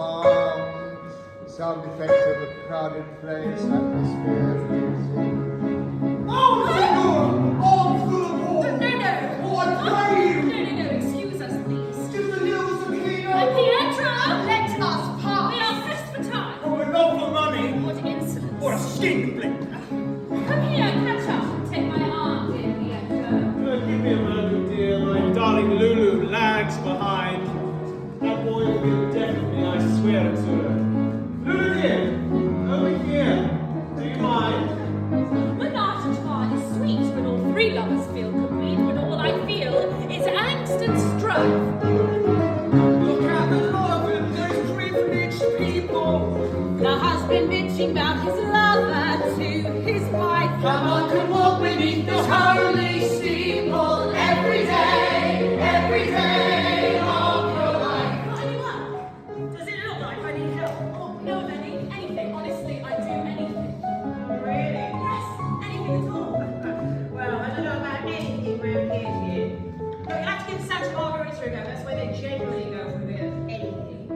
farm, sound effects of a crowded place, atmosphere of music. Oh, Senor! Oh, full of war! No. Oh, I pray you! No, excuse us, please. Do the little Zucchino! Pietro! Let us pass! We are pressed for time. Oh, but not for money! What insolence. What a skin flip! Come here, catch up. Take my arm, dear Pietro. Give me a moment, dear. My darling Lulu lags behind. That boy will be dead with me, I swear it to her. Lulu dear, over here. Do you mind? Menage a trois is sweet when all three lovers feel complete, when all I feel is angst and strife. Look at the love of those privileged people. The husband bitching about his lover to his wife. Come on, can walk beneath this holy steeple every day of your life. Got anyone? Does it look like I need help? Oh, no, of anything. Honestly, I do anything. Really? Yes, anything at all. Well, I don't know about anything around here. But you have to give Santa Margarita a go. That's where they generally go for a bit of anything.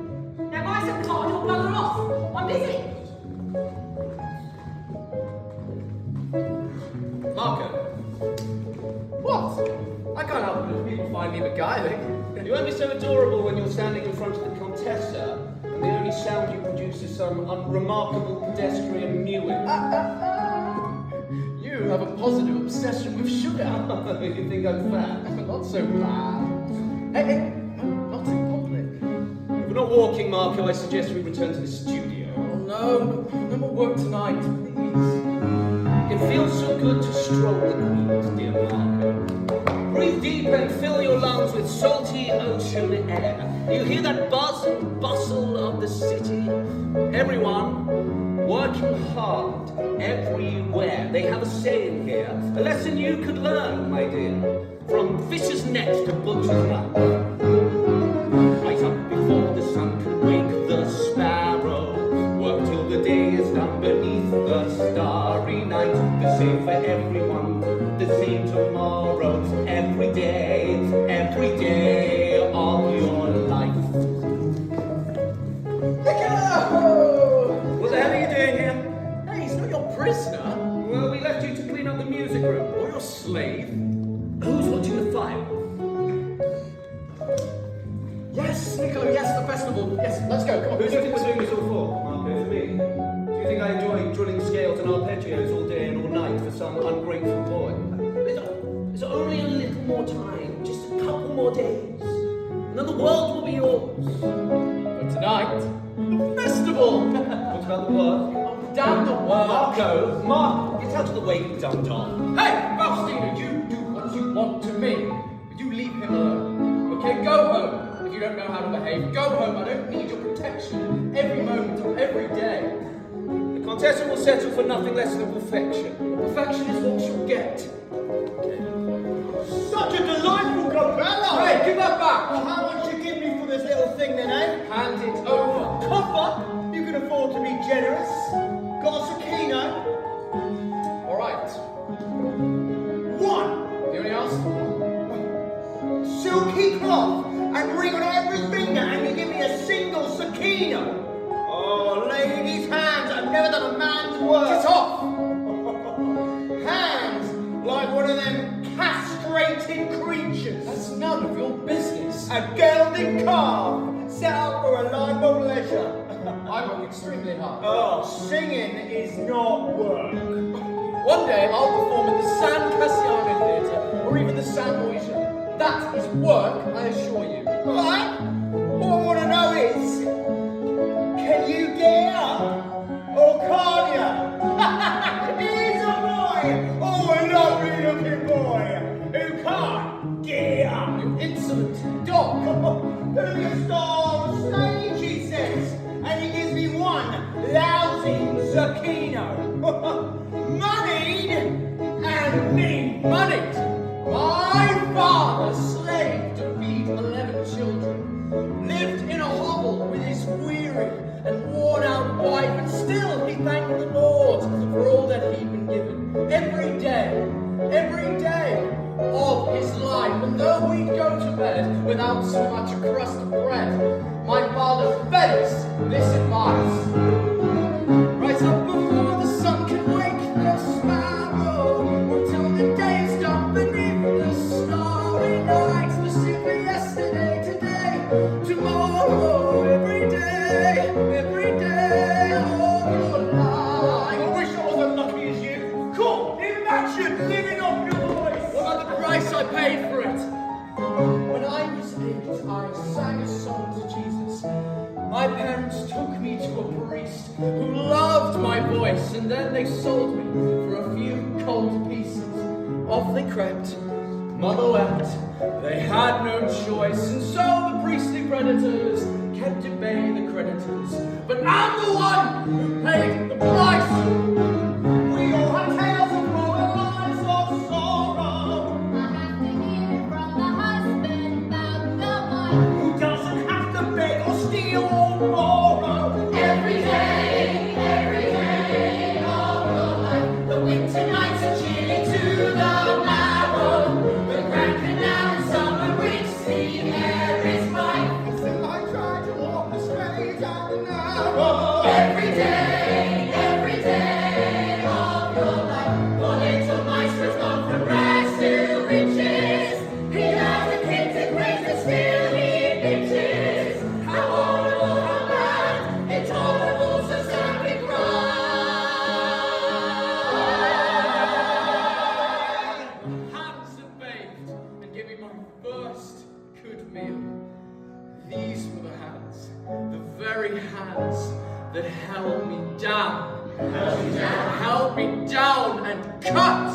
Now buy some card or bugger off. I'm busy. Marco. What? I can't help it if people find me beguiling. You won't be so adorable when you're standing in front of the Contessa and the only sound you produce is some unremarkable pedestrian mewing. You have a positive obsession with sugar. You think I'm fat? Not so bad. Hey, not in public. If we're not walking, Marco, I suggest we return to the studio. Oh, no more work tonight, please. It feels so good to stroll the greens, dear Marco. Breathe deep and fill your lungs with salty ocean air. You hear that buzz and bustle of the city. Everyone working hard everywhere. They have a saying here, a lesson you could learn, my dear, from fisher's net to butcher's knife. Rise up before the sun can wake the sparrow. Work till the day is done beneath the starry night. The same for everyone, the same tomorrow. Every day of your life. What the hell are you doing here? Hey, he's not your prisoner. Well, we left you to clean up the music room. Or your slave. Who's watching the fire? Yes, Niccolo, yes, the festival. Yes, let's go. Come on. Who do you think we're doing this all for, Marco? For me? Do you think I enjoy drilling scales and arpeggios all day and all night for some ungrateful boy? There's only a little more time, just a couple more days, and then the world will be yours. But tonight, festival. What about the work? Oh, damn the work. Marco, get out of the way, you dumb dog. Hey, Faustina, you do what you want to me. But you leave him alone. Okay, go home. If you don't know how to behave, go home. I don't need your protection every moment of every day. The Contessa will settle for nothing less than perfection. Perfection is what you'll get. Such a delightful capella! Hey, give that back! Well, how much you give me for this little thing then, eh? Hand it over. Copper? You can afford to be generous. Got a Zucchino? All right. One! You only asked for one. Silky cloth and ring on every finger and you give me a single Zucchino. Oh, ladies' hands, I've never done a man's work. Get off! Hands like one of them castrated creatures. That's none of your business. A gelded calf set up for a life of leisure. I work extremely hard. Oh, singing is not work. One day I'll perform in the San Cassiano Theatre or even the San Moisio. That is work, I assure you. Right? What I want to know is, can you get up or can't you? Here's a boy, oh a lovely looking boy, who can't get up. You insolent dog! Who'll be a star on stage, he says, and he gives me one lousy Zucchino. Moneyed and mean. Moneyed! My father slaved to feed 11 children, lived in a hovel with his weary and worn-out wife, and still he thanked the Lord for all that he'd been given. Every day of his life, and though we'd go to bed without so much a crust of bread, my father fed us this advice. Rise up before the sun can wake the sparrow, or till the day is done beneath the starry night. The simply yesterday, today, tomorrow, every day of your life. I wish I was as lucky as you. Cool, imagine living off your voice. What about the price I paid for it? When I was 8, I sang a song to Jesus. My parents took me to a priest who loved my voice, and then they sold me for a few cold pieces. Off they crept, mother wept, they had no choice, and so the priestly predators kept at bay the creditors. But I'm the one who paid the price. We all have tales of woe and lives of sorrow. I have to hear it from the husband about the wife. Who doesn't have to beg or steal or borrow? Every day of your life. The winter nights are chilly to the marrow. The Grand Canal in summer winds, the air is bright. Still I try to walk the straight and the narrow. Every day of your life. Your little maestro's gone from rags to riches. He has a kid to grace and still he bitches. How horrible, how bad, intolerable, so sad we cry. Hands that bathed and gave me my first good meal. These were the hands, the very hands that held me down. Held me down and cut.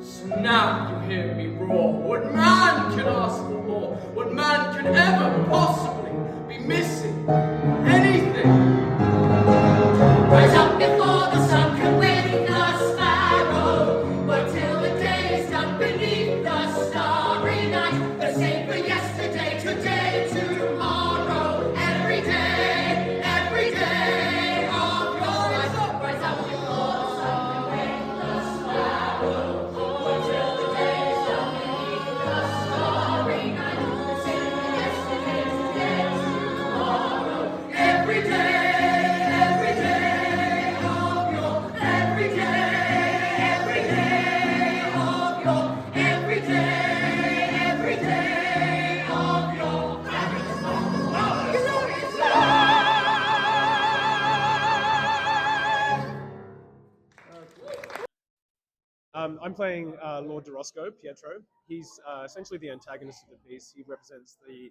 So now you hear me roar. What man can ask for more? What man can ever possibly be missing? Anything? Rise up before the sun can wake the sparrow. Work till the day is done beneath the starry night. The same for yesterday, today, tomorrow. Every day of your life. Rise up before the sun can wake the sparrow. Work till the day is done beneath the starry night. The same for yesterday, today, tomorrow. Every day of your, every day of your, every day of your glorious life. I'm playing Lord de Roscoe, Pietro. He's essentially the antagonist of the piece. He represents the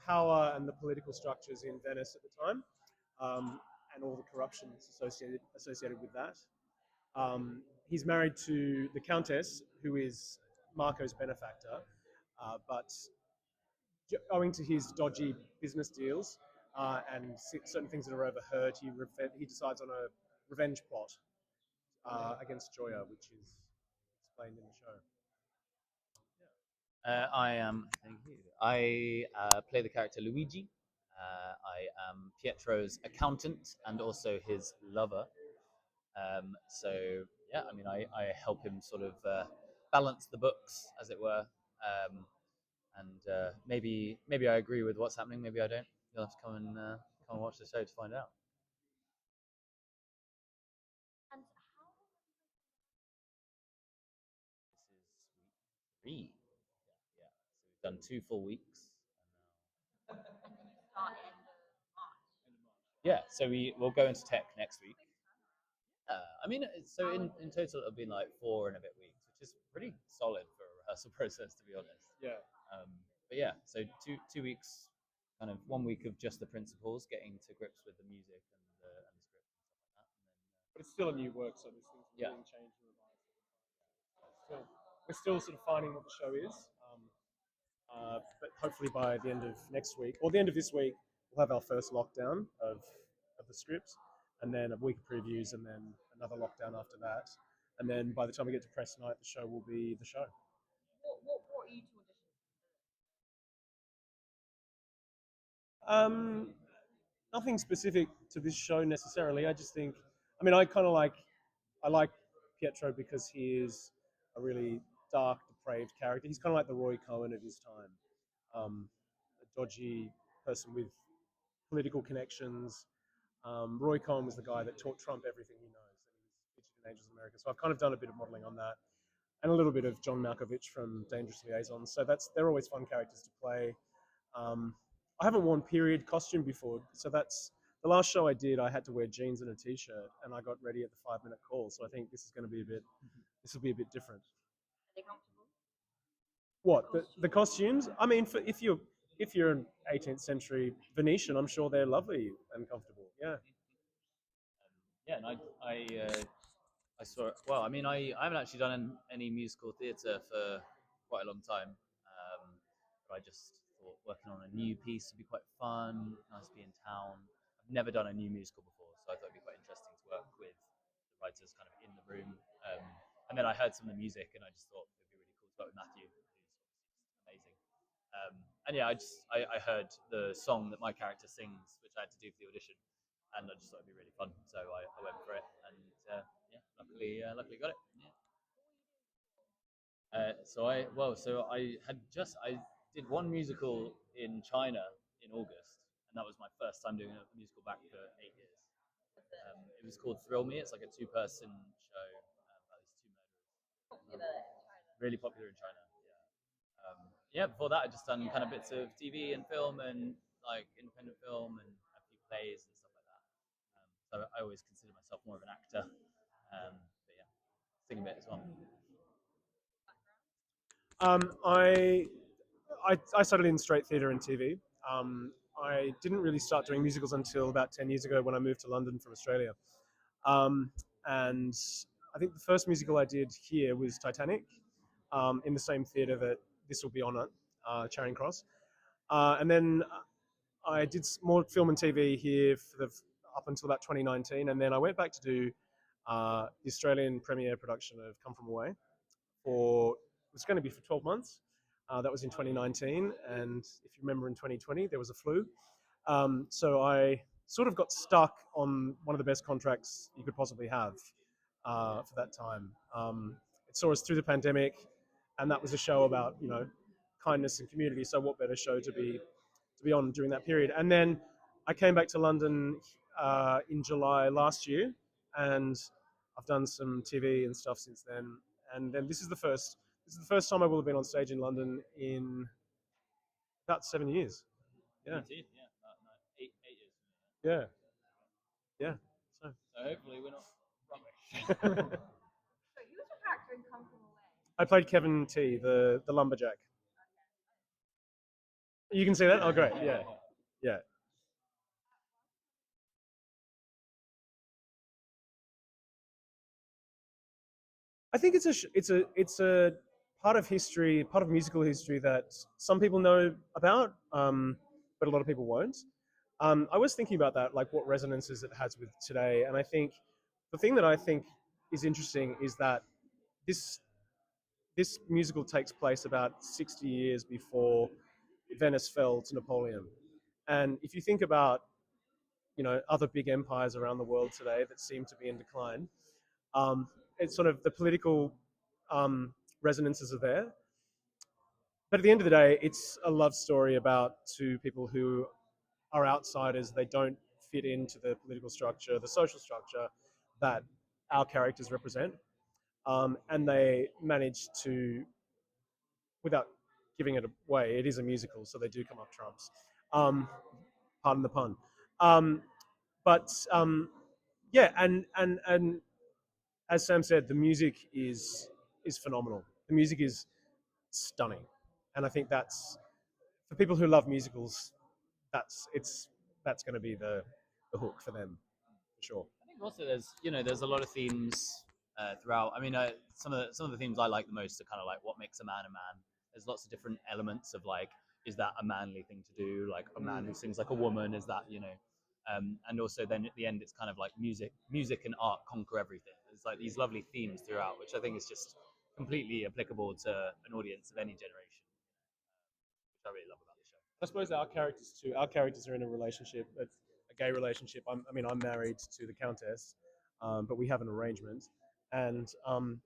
power and the political structures in Venice at the time, and all the corruptions associated with that. He's married to the Countess, who is Marco's benefactor, but owing to his dodgy business deals and certain things that are overheard, he decides on a revenge plot against Joya, which is explained in the show. I am. Thank you. I play the character Luigi. I am Pietro's accountant and also his lover. So yeah, I mean, I help him sort of balance the books, as it were. And maybe I agree with what's happening. Maybe I don't. You'll have to come and watch the show to find out. And how This is week 3. Yeah. So we've done 2 full weeks. start end of March? Yeah, so we'll go into tech next week. I mean, so in total it'll be like 4 and a bit weeks, which is pretty solid for a rehearsal process, to be honest. Yeah. But yeah, so 2 weeks, kind of 1 week of just the principles, getting to grips with the music and the script and stuff like that. And then, But it's still a new work, so these things Yeah. being changed and revised. We're still sort of finding what the show is. But hopefully by the end of next week, or the end of this week, we'll have our first lockdown of the script, and then a week of previews, and then another lockdown after that. And then by the time we get to press night, the show will be the show. What brought you to audition? Nothing specific to this show necessarily. I just think, I mean, I like Pietro because he is a really dark, depraved character. He's kind of like the Roy Cohn of his time. A dodgy, person with political connections. Roy Cohn was the guy that taught Trump everything he knows, and he was featured in Angels of America. So I've kind of done a bit of modeling on that, and a little bit of John Malkovich from Dangerous Liaisons. So they're always fun characters to play. I haven't worn period costume before, so that's the last show I did. I had to wear jeans and a t-shirt, and I got ready at the 5-minute call. So I think this is going to be a bit. This will be a bit different. Are they comfortable? What the costumes? I mean, if you're an 18th century Venetian, I'm sure they're lovely and comfortable. Yeah. Yeah, and I saw. Well, I mean, I haven't actually done any musical theatre for quite a long time, but I just thought working on a new piece would be quite fun. Nice to be in town. I've never done a new musical before, so I thought it'd be quite interesting to work with the writers kind of in the room. And then I heard some of the music, and I just thought it'd be really cool to work with Matthew, who's amazing. And yeah, I heard the song that my character sings, which I had to do for the audition, and I just thought it'd be really fun, so I went for it, and yeah, luckily got it. Yeah. I did one musical in China in August, and that was my first time doing a musical back for 8 years. It was called Thrill Me. It's like a two-person show about these two murderers. Really popular in China. Yeah. Before that, I just done kind of bits of TV and film and like independent film and a few plays and stuff like that. So I always consider myself more of an actor. But yeah, sing a bit as well. I started in straight theatre and TV. I didn't really start doing musicals until about 10 years ago when I moved to London from Australia. And I think the first musical I did here was Titanic, in the same theatre that this will be on at, Charing Cross. And then I did more film and TV here up until about 2019, and then I went back to do the Australian premiere production of Come From Away it was going to be for 12 months. That was in 2019, and if you remember in 2020, there was a flu. So I sort of got stuck on one of the best contracts you could possibly have for that time. It saw us through the pandemic, and that was a show about kindness and community. So what better show to be on during that period? And then I came back to London in July last year, and I've done some TV and stuff since then. And then this is the first time I will have been on stage in London in about 7 years. Yeah. Yeah, no, 8 years. Yeah. Yeah. So hopefully we're not rubbish. So who was your character in Come From Away? I played Kevin T, the lumberjack. You can see that? Oh, great. Yeah. Yeah. I think it's a part of history, part of musical history that some people know about, but a lot of people won't. I was thinking about that, like what resonances it has with today, and I think the thing that I think is interesting is that this this musical takes place about 60 years before Venice fell to Napoleon, and if you think about other big empires around the world today that seem to be in decline, um, it's sort of the political resonances are there. But at the end of the day, it's a love story about two people who are outsiders. They don't fit into the political structure, the social structure that our characters represent. And they manage to, without giving it away, it is a musical, so they do come up trumps. Pardon the pun. But yeah, and as Sam said, the music is phenomenal. The music is stunning, and I think that's for people who love musicals. That's going to be the hook for them, for sure. I think also there's a lot of themes throughout. I mean, some of the themes I like the most are kind of like what makes a man a man. There's lots of different elements of like, is that a manly thing to do? Like a man who sings like a woman, is that and also then at the end it's kind of like music and art conquer everything. There's like these lovely themes throughout, which I think is just completely applicable to an audience of any generation, which I really love about the show. I suppose our characters too. Our characters are in a relationship, a gay relationship. I'm married to the Countess, but we have an arrangement, and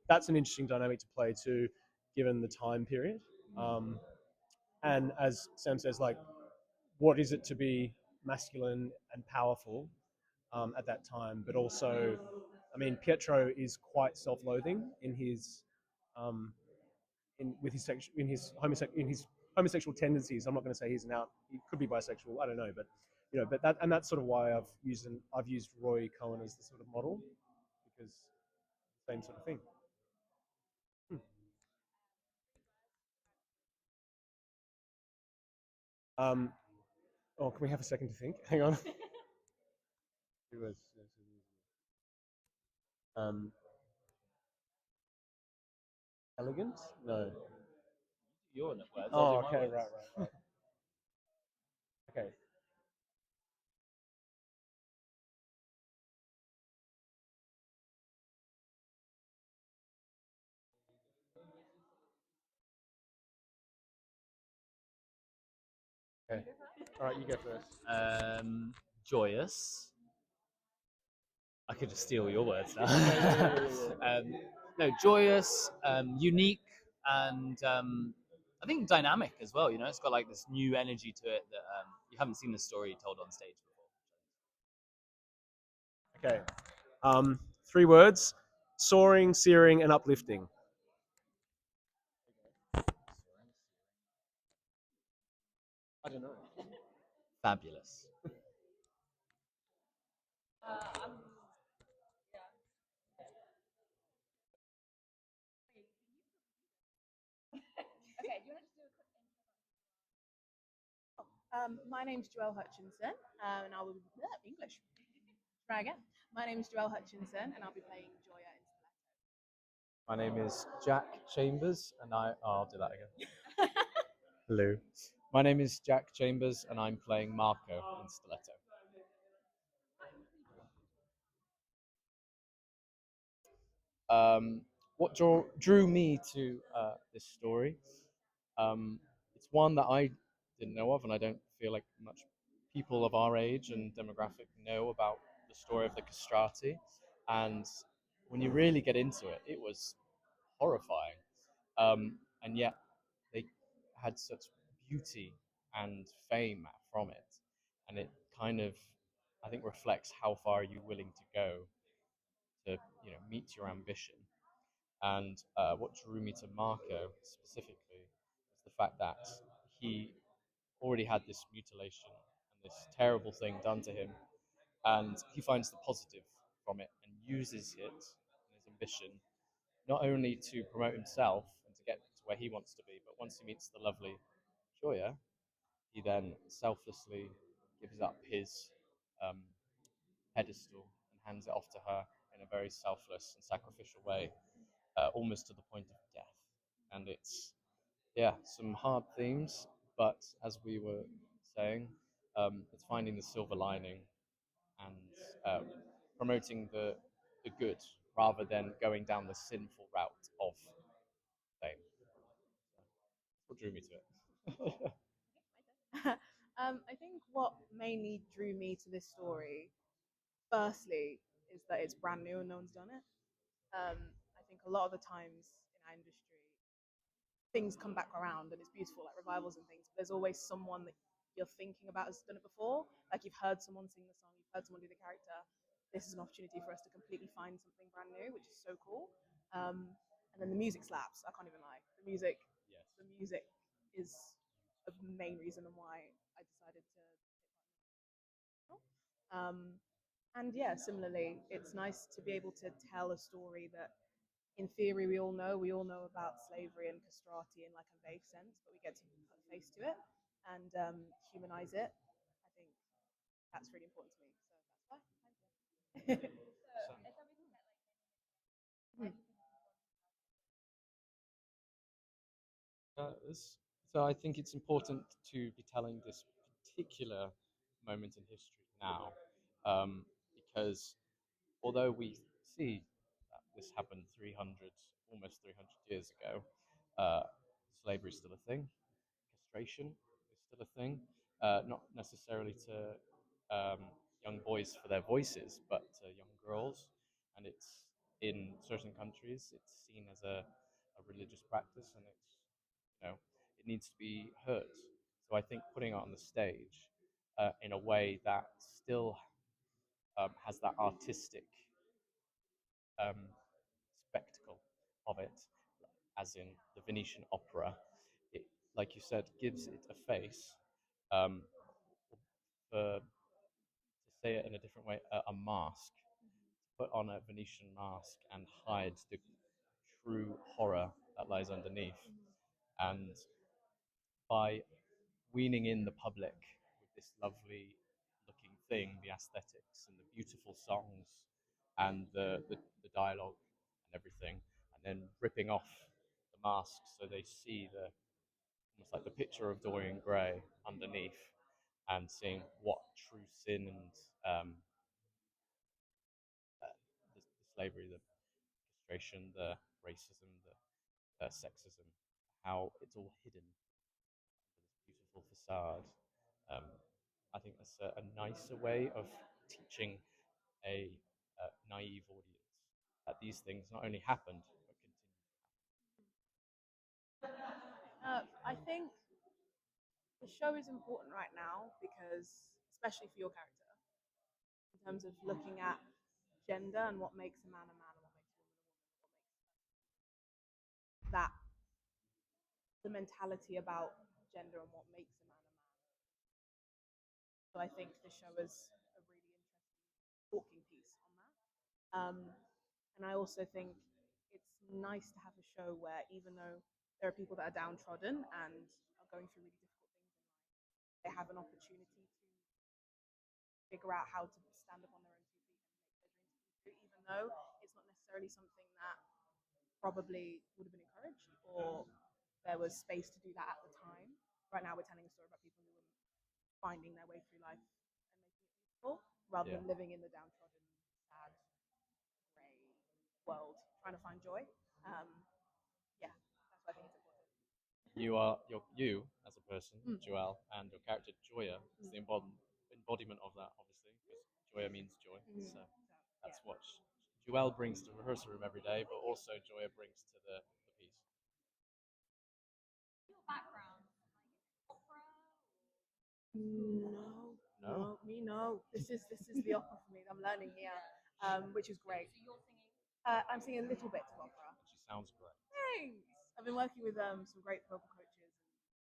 that's an interesting dynamic to play too, given the time period. And as Sam says, like what is it to be masculine and powerful at that time, but also, I mean, Pietro is quite self-loathing in his um, in his homosexual tendencies. I'm not going to say he's an out. He could be bisexual. I don't know, but but that's sort of why I've used Roy Cohen as the sort of model, because same sort of thing. Hmm. Um, oh, can we have a second to think? Hang on. It was, um, elegant? No. Your words. Oh, okay, right. Okay. Okay. All right, you go first. Joyous. I could just steal your words now. No, joyous, unique, and I think dynamic as well. You know, it's got like this new energy to it that you haven't seen the story told on stage before. Okay. 3 words: soaring, searing, and uplifting. I don't know. Fabulous. Okay, do you want to just do a quick my name's Joelle Hutchinson, and I will English. Try again. My name's Joelle Hutchinson, and I'll be playing Joya in Stiletto. My name is Jack Chambers, and I'll do that again. Hello. My name is Jack Chambers, and I'm playing Marco in Stiletto. What drew me to this story? It's one that I didn't know of, and I don't feel like much people of our age and demographic know about the story of the castrati. And when you really get into it, it was horrifying. And yet they had such beauty and fame from it. And it kind of, I think, reflects how far you're willing to go to, meet your ambition. And what drew me to Marco specifically is the fact that he already had this mutilation and this terrible thing done to him, and he finds the positive from it and uses it in his ambition, not only to promote himself and to get to where he wants to be, but once he meets the lovely Joya, he then selflessly gives up his um, pedestal and hands it off to her in a very selfless and sacrificial way, almost to the point of death. And it's, some hard themes, but as we were saying, it's finding the silver lining and promoting the good rather than going down the sinful route of fame. What drew me to it? I think what mainly drew me to this story, firstly, is that it's brand new and no one's done it. I think a lot of the times in our industry, things come back around and it's beautiful, like revivals and things. But there's always someone that you're thinking about has done it before. Like you've heard someone sing the song, you've heard someone do the character. This is an opportunity for us to completely find something brand new, which is so cool. And then the music slaps. I can't even lie. Yes. The music is the main reason why I decided to. And yeah, similarly, it's nice to be able to tell a story that in theory we all know. We all know about slavery and castrati in like a vague sense, but we get to put a face to it and humanize it. I think that's really important to me. So that's why. So I think it's important to be telling this particular moment in history now, because although we see that this happened 300, almost 300 years ago, uh, slavery is still a thing, castration is still a thing, not necessarily to young boys for their voices, but to young girls, and it's in certain countries it's seen as a religious practice, and it's, it needs to be heard. So I think putting it on the stage in a way that still has that artistic um, spectacle of it, as in the Venetian opera. It, like you said, gives it a face. Um, to say it in a different way, a mask. Put on a Venetian mask and hide the true horror that lies underneath. And by weaning in the public with this lovely looking thing, the aesthetics and the beautiful songs and the dialogue and everything, and then ripping off the mask so they see the almost like the picture of Dorian Gray underneath, and seeing what true sin and the slavery, the castration, the racism, the sexism, how it's all hidden under this beautiful facade. Um, I think that's a nicer way of teaching a naive audience that these things not only happened but continue. I think the show is important right now because, especially for your character, in terms of looking at gender and what makes a man and what makes a woman what makes that, the mentality about gender and what makes a man a man. So I think the show is a really interesting talking piece on that. And I also think it's nice to have a show where, even though there are people that are downtrodden and are going through really difficult things in life, they have an opportunity to figure out how to stand up on their own 2 feet and make their dreams come true, even though it's not necessarily something that probably would have been encouraged or there was space to do that at the time. Right now, we're telling a story about people who are finding their way through life and making it beautiful, rather than living in the downtrodden, sad, grey world, trying to find joy. Yeah, that's why I think it's important. You as a person, Joelle, and your character Joya is the embodiment of that, obviously, because Joya means joy. So that's what Joelle brings to the rehearsal room every day, but also Joya brings to the piece. Your background, like opera? No, me no. This is the opera for me. I'm learning here, which is great. So you're singing? I'm singing a little bit of opera. She sounds great. Thanks. I've been working with some great vocal coaches, and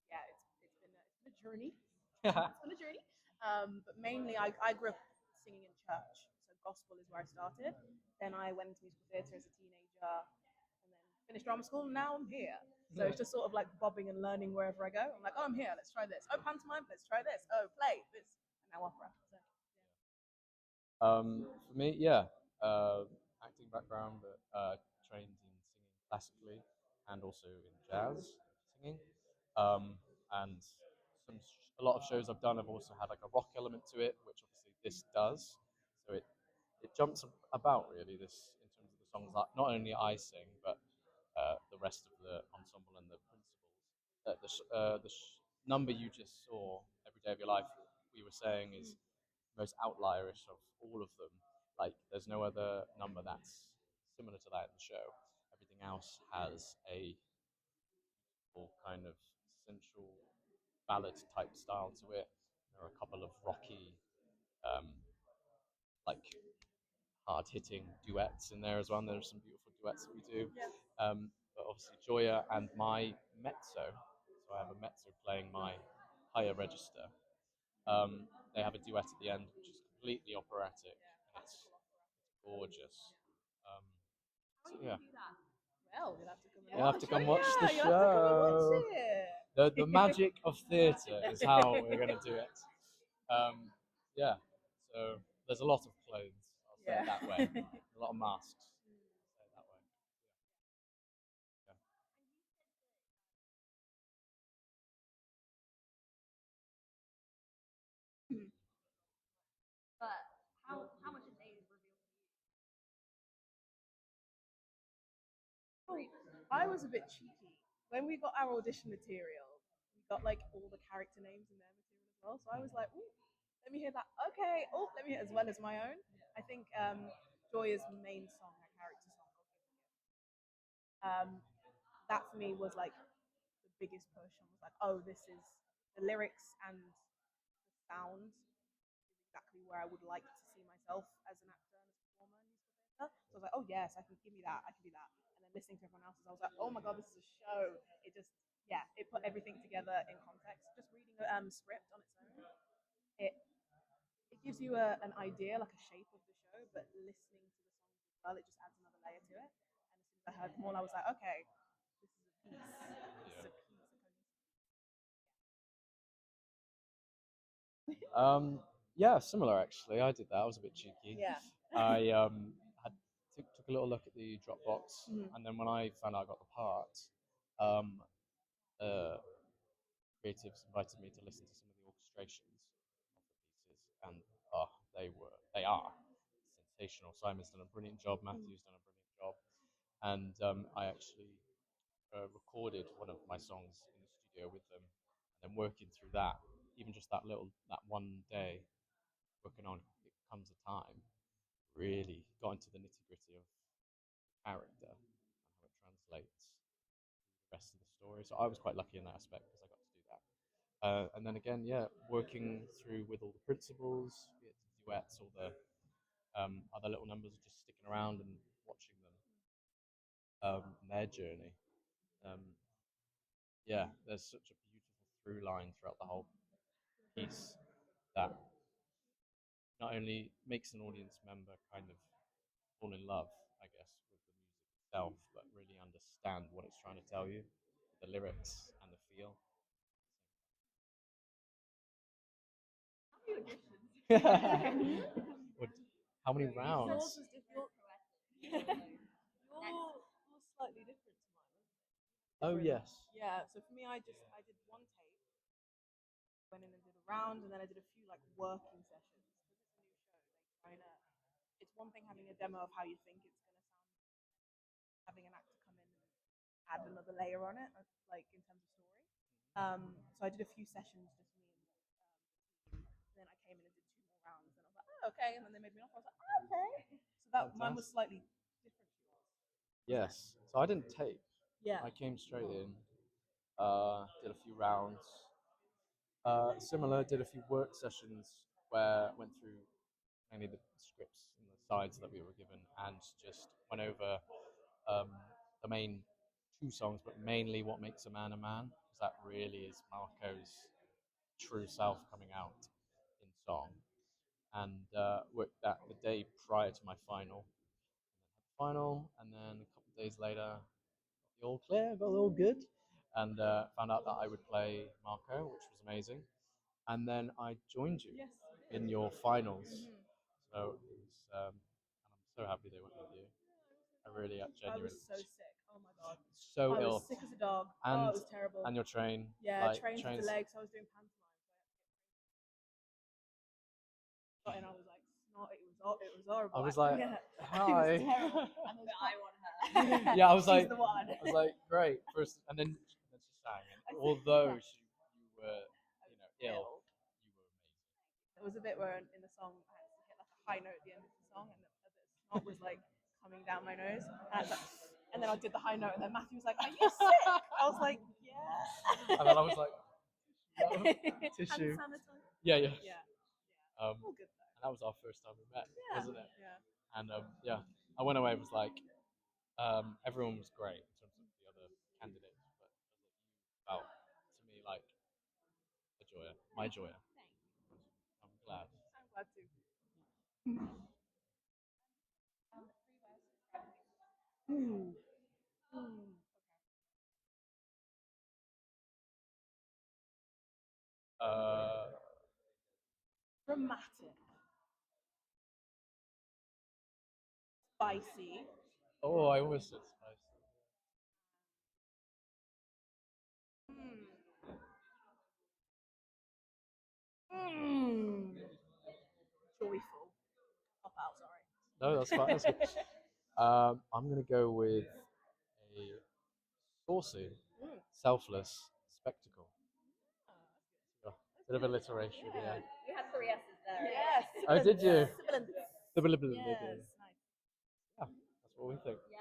yeah, it's been a journey. It's been a journey. But mainly, I grew up singing in church, so gospel is where I started. Then I went into musical theatre as a teenager, and then finished drama school. And now I'm here. So it's just sort of like bobbing and learning wherever I go. I'm like, oh, I'm here. Let's try this. Oh, pantomime. Let's try this. Oh, play this. And now opera. So, yeah. For me, yeah, acting background, but trained in singing classically and also in jazz singing. And a lot of shows I've done have also had like a rock element to it, which obviously this does. So it jumps about really. This in terms of the songs that not only I sing, but the rest of the ensemble and the principals. Number you just saw, Every Day of Your Life, we were saying is most outlierish of all of them. Like, there's no other number that's similar to that in the show. Everything else has a kind of sensual ballad type style to it. There are a couple of rocky, like hard hitting duets in there as well. And there are some beautiful duets that we do. But obviously, Joya and my mezzo. So I have a mezzo playing my higher register. They have a duet at the end, which is completely operatic. And it's gorgeous. So yeah. Well, you'll have to come and You'll have to come watch the You'll have to come and show. watch it. The magic of theatre is how we're going to do it. Yeah. So there's a lot of clothes. I'll say it that way. A lot of masks. I'll say it that way. Yeah. But how much of they revealed to you? I was a bit cheeky. When we got our audition material, we got like all the character names in their material as well. So I was like, ooh, let me hear that. Okay, oh, let me hear as well as my own. I think Joya's main song, her character song, that for me was like the biggest push. I was like, oh, this is the lyrics and the sound sound is exactly where I would like to see myself as an actor and as a performer in musical theatre. So I was like, oh yes, I can give me that, I can do that. And then listening to everyone else's, I was like, oh my god, this is a show. It just, yeah, it put everything together in context. Just reading a script on its own, it gives you an idea, like a shape of the show, but listening to the songs as well, it just adds another layer to it. And as soon as I heard them all, I was like, okay, this is a piece. This is a piece, a cohesive. Yeah, similar actually. I did that. I was a bit cheeky. Yeah. I took a little look at the Dropbox, Mhm. and then when I found out I got the part, um, creatives invited me to listen to some of the orchestrations of the pieces, and they are sensational. Simon's done a brilliant job. Matthew's done a brilliant job, and I actually recorded one of my songs in the studio with them, and then working through that, even just that one day working on It Comes a Time, really got into the nitty gritty of character and how it translates the rest of the story. So I was quite lucky in that aspect because I got to do that. And then again, yeah, working through with all the principals, be it the duets or the other little numbers, just sticking around and watching them, their journey. Um, yeah, there's such a beautiful through line throughout the whole piece that not only makes an audience member kind of fall in love, I guess, with the music itself, but really understand what it's trying to tell you, the lyrics and the feel. What- How many Yours rounds? was different. Yours slightly different to mine, wasn't it? Oh Different. yes. Yeah. So for me, I did one take, went in and did a round, and then I did a few like working sessions because it's a new show. They kind of, it's one thing having a demo of how you think it's gonna sound, having an actor come in and add another layer on it, like in terms of story. So I did a few sessions, just me and the team. And then I came in and did two more rounds, and I was like, oh, okay. And then they made me an offer. I was like, oh, okay. So that mine was Fantastic. slightly different to yours. Yes. So I didn't tape. Yeah. I came straight in, did a few rounds. Similar, did a few work sessions where I went through mainly the scripts and the sides that we were given, and just went over um, the main two songs, but mainly what makes a man, because that really is Marco's true self coming out in song. And worked that the day prior to my final. And then had the final, and then a couple of days later, got the all clear, got all good, and found out that I would play Marco, which was amazing. And then I joined you Yes. in your finals. Mhm. So it was, and I'm so happy they went with you. I really, I genuinely, was so sick. Oh my god. so I ill. was sick as a dog. And It was terrible. and your train, Yeah, like trains with trains. the legs. I was doing pantomime. So I had to get trained. And I was like, snot. It was horrible. I was like, yeah. hi. It was terrible. And But I want her. Yeah, I was She's like, the one. I was like, great. First, and then she sang, and I although think- you were, ill, you were amazing. There was a bit where in the song I had to hit like a high note at the end of the song, and a bit of snot was like coming down my nose. And then I did the high note, and then Matthew was like, "Are you sick?" I was like, "Yeah." And then I was like, tissue. Hand sanitizer. Yeah, yeah. Yeah. Um, All good though. and that was our first time we met, Yeah. wasn't it? Yeah. And yeah, I went away. It was like, everyone was great in terms of the other candidates, but you felt to me like a joya, my joya. I'm glad. I'm glad to. Ooh. Ooh. Uh, Dramatic. Spicy. oh, I almost said spicy. Mm. Mm. Joyful. Pop out, sorry. No, that's fine. That's good. I'm gonna go with a saucy, selfless spectacle. Yeah, bit of alliteration, yeah. You had 3 S's there. Yes. Oh, did you? Sibilance. The blah, blah, blah, blah. Yes. Nice. Yeah, that's what we think. Yeah.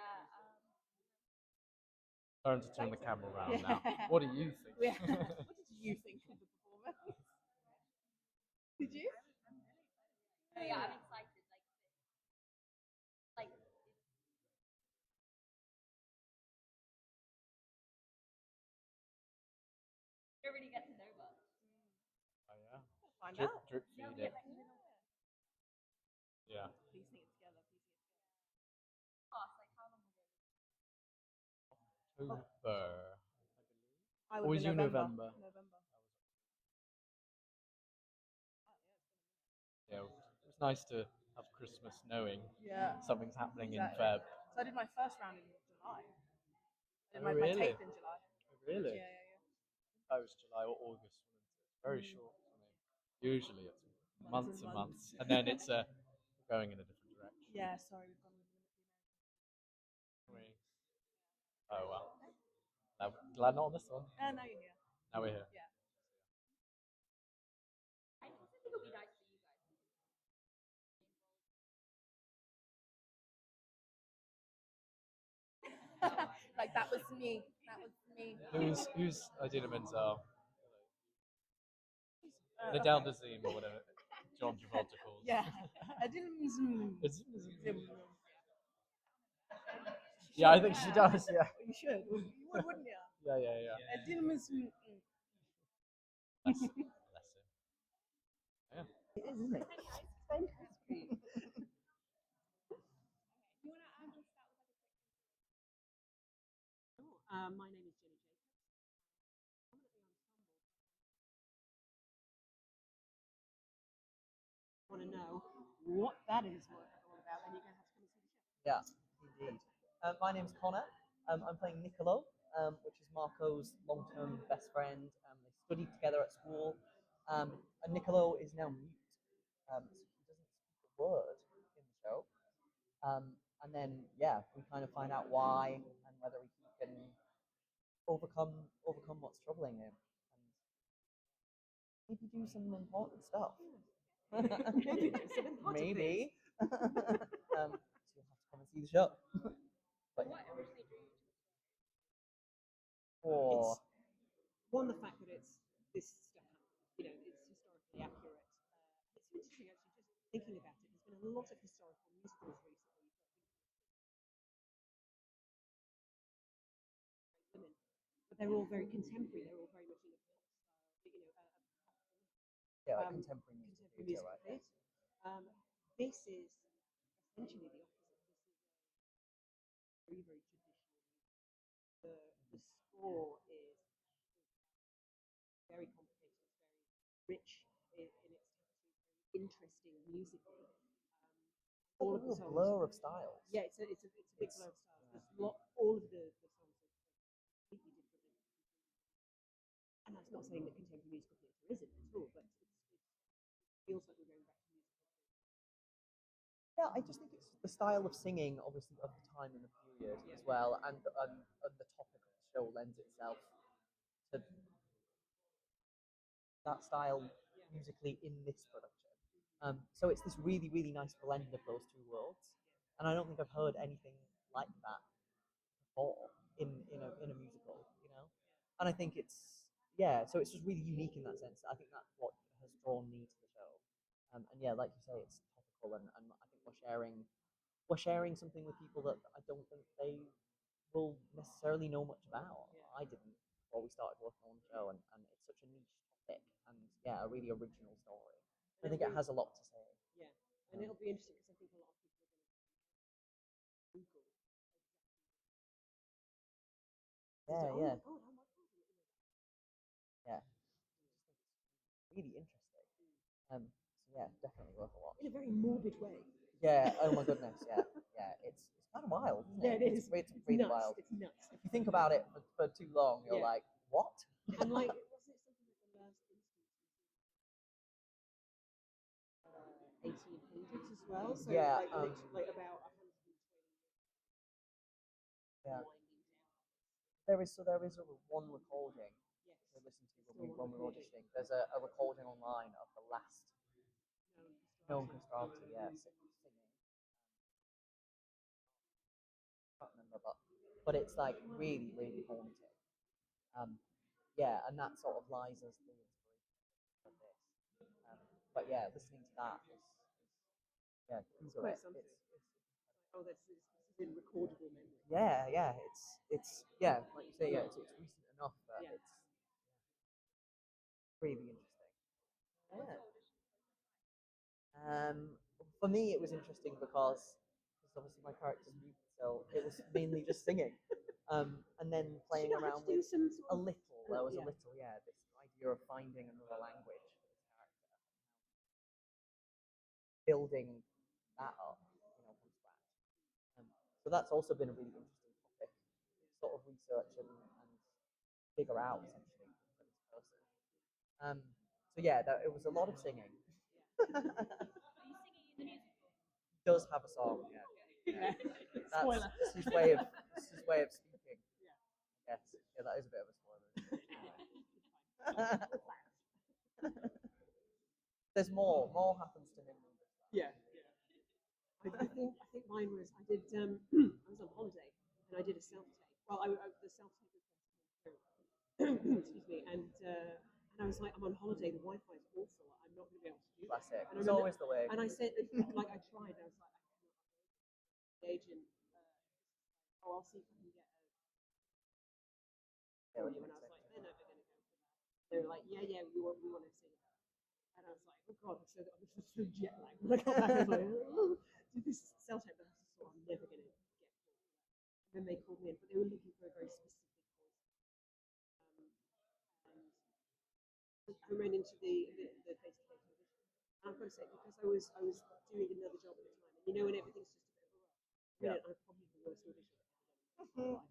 Time to turn the camera around Yeah. now. What do you think? Yeah. What did you think of the performance? Did you? Oh yeah, I'm excited. Like you don't really get to know much. Oh yeah. Find Drip, out. drip feed it. Yeah. Piecing it together. Oh, it's like how long ago? October. I Or was you November? November. Yeah, it was nice to have Christmas knowing Yeah. something's happening Exactly. in Feb. So I did my first round in July. I did Oh, my really? tape in July. Oh, really? Yeah. That was July or August, wasn't it? Very short for me. Usually it's months and months, and then it's going in a different direction. Yeah, sorry, we've gone with Oh well. Glad not on this one. now you're here. Now we're here. Yeah. I think it'll be nice for you guys. Like that was me. That was me. Who's Idina Menzel? Uh, Nadal Dazeem or whatever John Travolta calls. Yeah. I didn't. Yeah, I think she does. Yeah. You should. You would, wouldn't you? Yeah. I didn't. Bless him. Yeah. It is, isn't it? My name is Jenny Jacobs. Want to know what that is all about, then you're going to have to come and see the show. Yeah, indeed. My name's Connor. I'm playing Niccolo, which is Marco's long-term best friend. They studied together at school, and Niccolo is now mute, so he doesn't speak a word in the show. And then, yeah, we kind of find out why and whether he can overcome what's troubling him, and maybe do some important stuff. Maybe do some important Maybe. So you'll have to come and see the show. But What originally drew you to the story? or One, the fact that it's this stuff happened, it's historically accurate. It's interesting actually, just thinking about it. There's been a lot of historical musicals recently, women, but they're all very contemporary. They're all very much in a pop style, yeah, like contemporary music theatre, right? theatre. This is essentially the opposite. This is very, very traditional music. The score is very complicated. It's very rich in its tapestry. Very interesting musically. All a real blur of styles. Yeah, it's a big blur of styles. There's all of the songs are completely different. And that's not saying that contemporary musical theatre isn't at all, but it feels like we're going back to musical theatre. Yeah, I just think it's the style of singing, obviously, of the time and the period as well, and the topic of the show lends itself to that style musically in this production. So it's this really, really nice blend of those two worlds, and I don't think I've heard anything like that before in a musical, And I think so it's just really unique in that sense. I think that's what has drawn me to the show, and yeah, like you say, it's topical, and I think we're sharing something with people that I don't think they will necessarily know much about. I didn't before we started working on the show, and it's such a niche topic, and yeah, a really original story. I think it has a lot to say. Yeah, and it'll be interesting because I think a lot of people are going to Google. Yeah. Oh my God. Yeah. Really interesting. So yeah, definitely worth a watch. In a very morbid way. Yeah. Oh my goodness. Yeah. It's kind of wild. Isn't Yeah, it? it is. It's really nuts. wild. It's nuts. If you think about it for too long, you're like, what? And like, wasn't it something like the last instance? 1800s as well. So Yeah, like about 120 years. Yeah. Winding down. There is one recording Yes. to listen to when we were auditioning. There's a recording online of the last known castrati, singing. I can't remember, but it's like really, really haunting. Yeah, and that sort of lies as the inspiration of this. but yeah, listening to that is yeah, It's through quite it. something. Oh, this is in recordable memory. Yeah, it's yeah, like you say, yeah, it's recent enough that Yeah. it's really interesting. Yeah. For me, it was interesting because obviously my character's mute, so it was mainly just singing, and then playing around with a little. There was a little, yeah, this idea of finding another language for this character, building that up, from scratch. So that's also been a really interesting topic, sort of research and figure out essentially for this person. So yeah, it was a lot of singing. Does have a song, yeah. Spoiler. That's his way of speaking. Yes, yeah, that is a bit of a spoiler. There's more. More happens to him. Yeah. I think mine was I did I was on holiday and I did a self tape. Well, the self tape request came through. Excuse me, and I was like, I'm on holiday. The Wi-Fi is awful. I'm not going to be able to do this. Classic. And It's always the way. And I said, like, I tried. I was like, the agent. I'll see if I can get a. For you. And I was like, they're never going to go for that. They were like, yeah, we want to see it. And I was like, oh god, I'm so jet lagged. When I got back, I was like, oh, did this self tape that I saw, I'm never going to get for that. And then they called me in, but they were looking for a very specific voice. And I ran into the face-to-face audition. And I've got to say, because I was doing another job at the time, and when everything's just a bit of a rush, I'm probably the worst audition I've ever done in my life.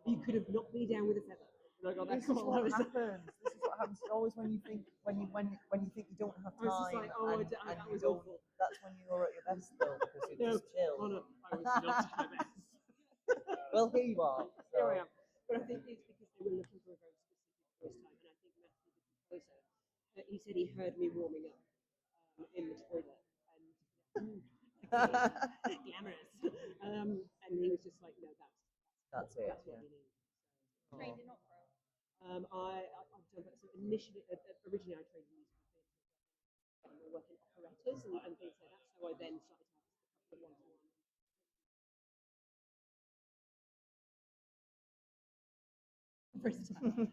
You could have knocked me down with a feather. This is what happens. This is what happens. It's always when you think you don't have time, like, oh, and that you was don't. awful. That's when you're at your best though, because you're just chill. Oh, no, I was not at my best. Well, here you are. So. Here I am. But I think it's because they were looking for a very specific voice time, and I think Matthew, the composer, he said he heard me warming up in the toilet, and glamorous, and he was just like, no, that's it. That's what we need. So, Trained in opera. I've done that. So initially, originally I trained in musical theatre. I work in operettas and things like that. So I then started to have a couple of one-to-one. First time.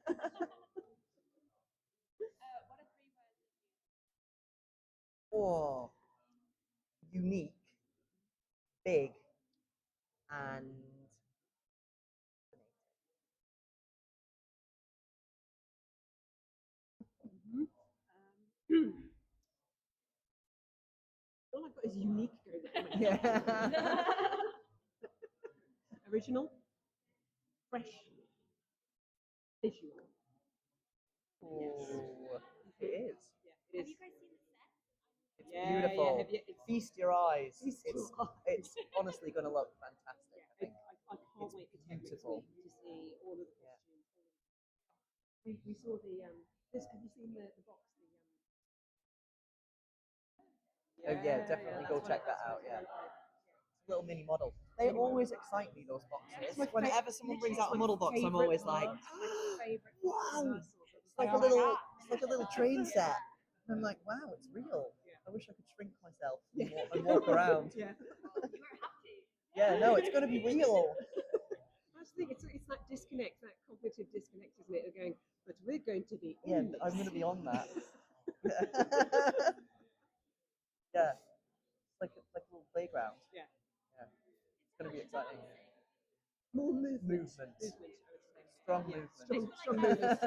What are 3 words that you Oh, unique, big, and All I've got is unique going on. yeah. Original, fresh, visual. Oh, it is. Yeah, it is. Have you guys seen the set? It's Yeah, beautiful. yeah, Feast your eyes. Feast your It's honestly going to look fantastic. I think. I can't wait for beautiful. to see all of the costumes. We saw the have you seen the box? Oh yeah, definitely go check that out. Yeah, it's a little mini model. They always excite me, those boxes. Whenever someone brings out a model box, I'm always like, wow! It's like a little train set. And I'm like, wow, it's real. I wish I could shrink myself and walk around. Yeah. You were happy. Yeah, no, it's going to be real. I just think it's that disconnect, that cognitive disconnect, isn't it? Of going, but we're going to be. Yeah, I'm going to be on that. Yeah, it's like a little playground. Yeah. It's going to be exciting. More movement. Movement. I would say. Strong Yeah. movement. Strong movement.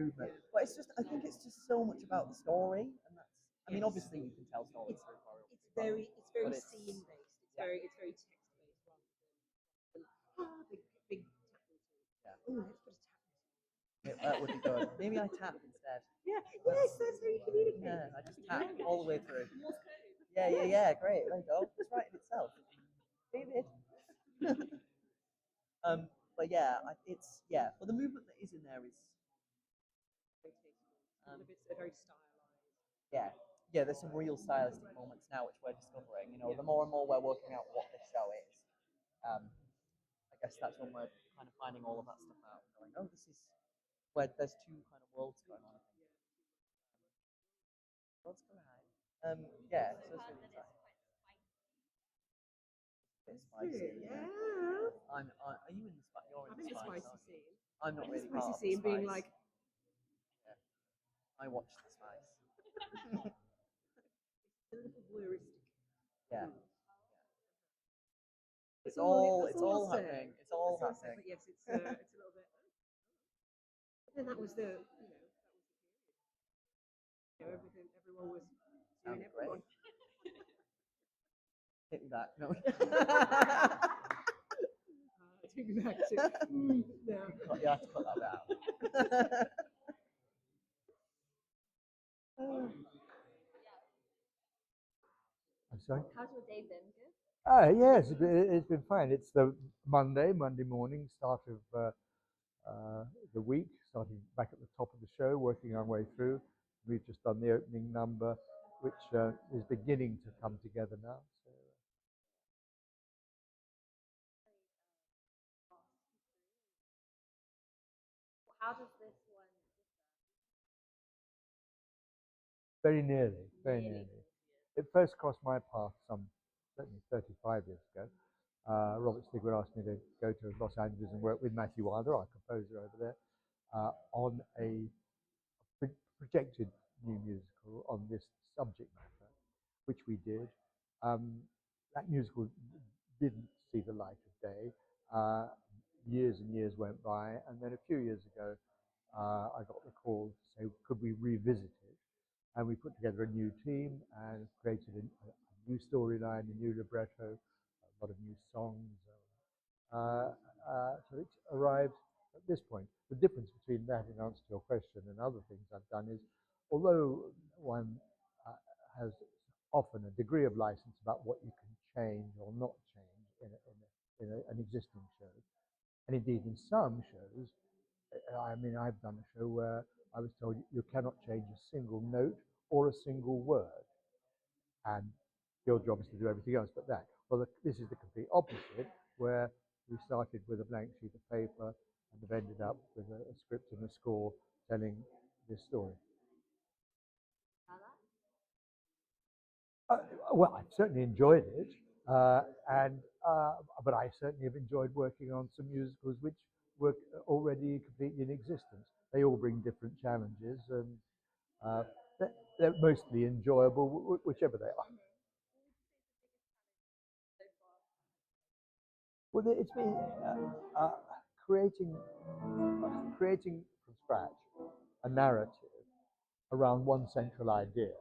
Movement. But I think it's just so much about the story, and that's. I mean, obviously you can tell stories through choreography. It's very scene based. It's very text based rather than big tap routine. Yeah. Oh, let's put a tap routine. That would be good. Maybe I tap instead. Yeah. Yes, that's how you communicate. Yeah, I just tap all the way through. Yeah. Great. There you go. It's right in itself. David. But yeah, But the movement that is in there is. Some of it's very stylized. Yeah. There's some real stylistic moments now which we're discovering. The more and more we're working out what this show is. guess that's when we're kind of finding all of that stuff out and going, oh, this is where there's two kind of worlds going on. I think. Worlds collide. Yeah, so it's really exciting. Bit spicy. Yeah. Are you in the spice? You're in I'm the in the spice. spicy aren't you? scene. I'm not In the really spicy part of the scene being spice. like, Yeah. I watch the spice. a little voyeuristic. Yeah. That's It's all that's I'll say. happening. It's all That's I'll say, happening. but yes, it's a little bit. But then that was the, everything, everyone was doing Sounded everyone. Hit me back. No. Take me back to no. You have to cut that out. I'm sorry? How's your day been? Good? Yes, it's been fine. It's the Monday morning, start of the week, starting back at the top of the show, working our way through. We've just done the opening number, which is beginning to come together now. So, How does this one very nearly, very nearly. It first crossed my path certainly 35 years ago. Robert Stigwood asked me to go to Los Angeles and work with Matthew Wilder, our composer over there, on a projected new musical on this subject matter, which we did. That musical didn't see the light of day. Years and years went by, and then a few years ago, I got the call to say, could we revisit it? And we put together a new team and created a new storyline, a new libretto, a lot of new songs. So it's arrived at this point. The difference between that, in answer to your question, and other things I've done is, although one has often a degree of license about what you can change or not change in an existing show, and indeed in some shows, I mean, I've done a show where I was told you cannot change a single note or a single word, and your job is to do everything else but that. Well, this is the complete opposite, where we started with a blank sheet of paper and have ended up with a script and a score telling this story. Well, I've certainly enjoyed it, but I certainly have enjoyed working on some musicals which were already completely in existence. They all bring different challenges, and they're mostly enjoyable, whichever they are. Well, it's been creating from scratch a narrative around one central idea.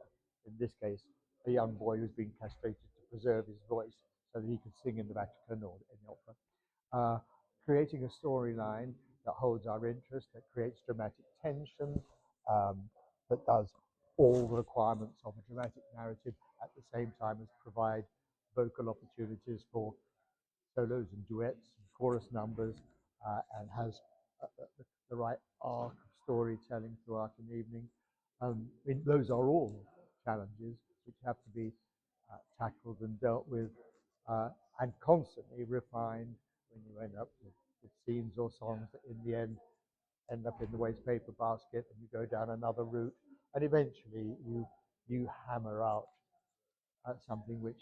In this case, a young boy who's been castrated to preserve his voice so that he could sing in the Vatican or in the opera. Creating a storyline that holds our interest, that creates dramatic tension, that does all the requirements of a dramatic narrative at the same time as provide vocal opportunities for solos and duets and chorus numbers, and has the right arc of storytelling throughout an evening. I mean, those are all challenges which have to be tackled and dealt with, and constantly refined when you end up with scenes or songs that in the end up in the waste paper basket, and you go down another route, and eventually you hammer out something which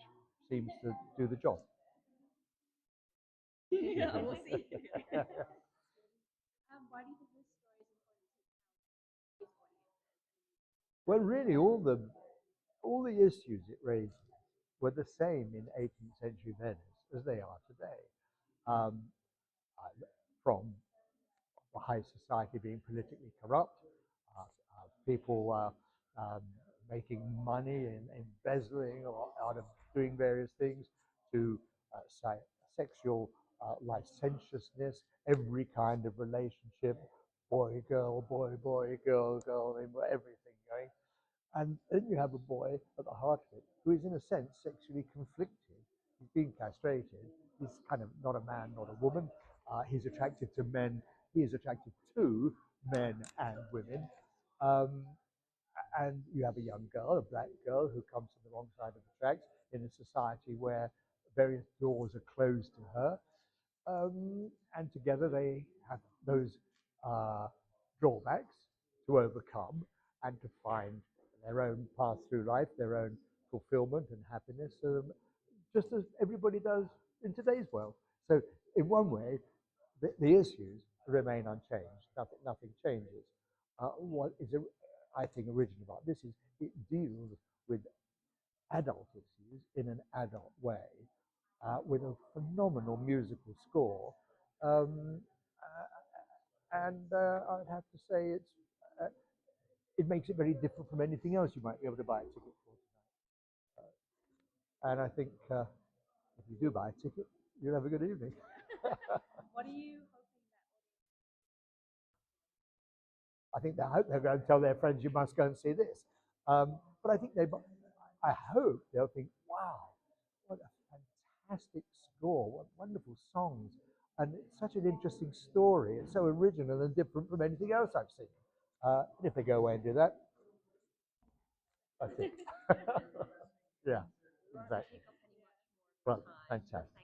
seems to do the job. Yeah, we'll see. Why do you think this story is important to audiences? Well, really, all the issues it raises were the same in 18th century Venice as they are today. Um, from high society being politically corrupt, people making money and embezzling or out of doing various things, to sexual licentiousness, every kind of relationship, boy, girl, girl, everything going. And then you have a boy at the heart of it who is, in a sense, sexually conflicted. He's being castrated. He's kind of not a man, not a woman. He's attracted to men. He is attracted to men and women. And you have a young girl, a black girl, who comes from the wrong side of the tracks in a society where various doors are closed to her. and together they have those drawbacks to overcome and to find their own path through life, their own fulfillment and happiness, just as everybody does in today's world. So in one way, the issues remain unchanged. Nothing changes. What is, I think, original about this is it deals with adult issues in an adult way, with a phenomenal musical score. Um, I'd have to say uh, it makes it very different from anything else you might be able to buy a ticket for tonight. And I think if you do buy a ticket, you'll have a good evening. What are you I think they hope they're going to tell their friends you must go and see this. But I think I hope they'll think, wow, what a fantastic score, what wonderful songs, and it's such an interesting story. It's so original and different from anything else I've seen. And if they go away and do that, that's it. Yeah, exactly. Well, fantastic.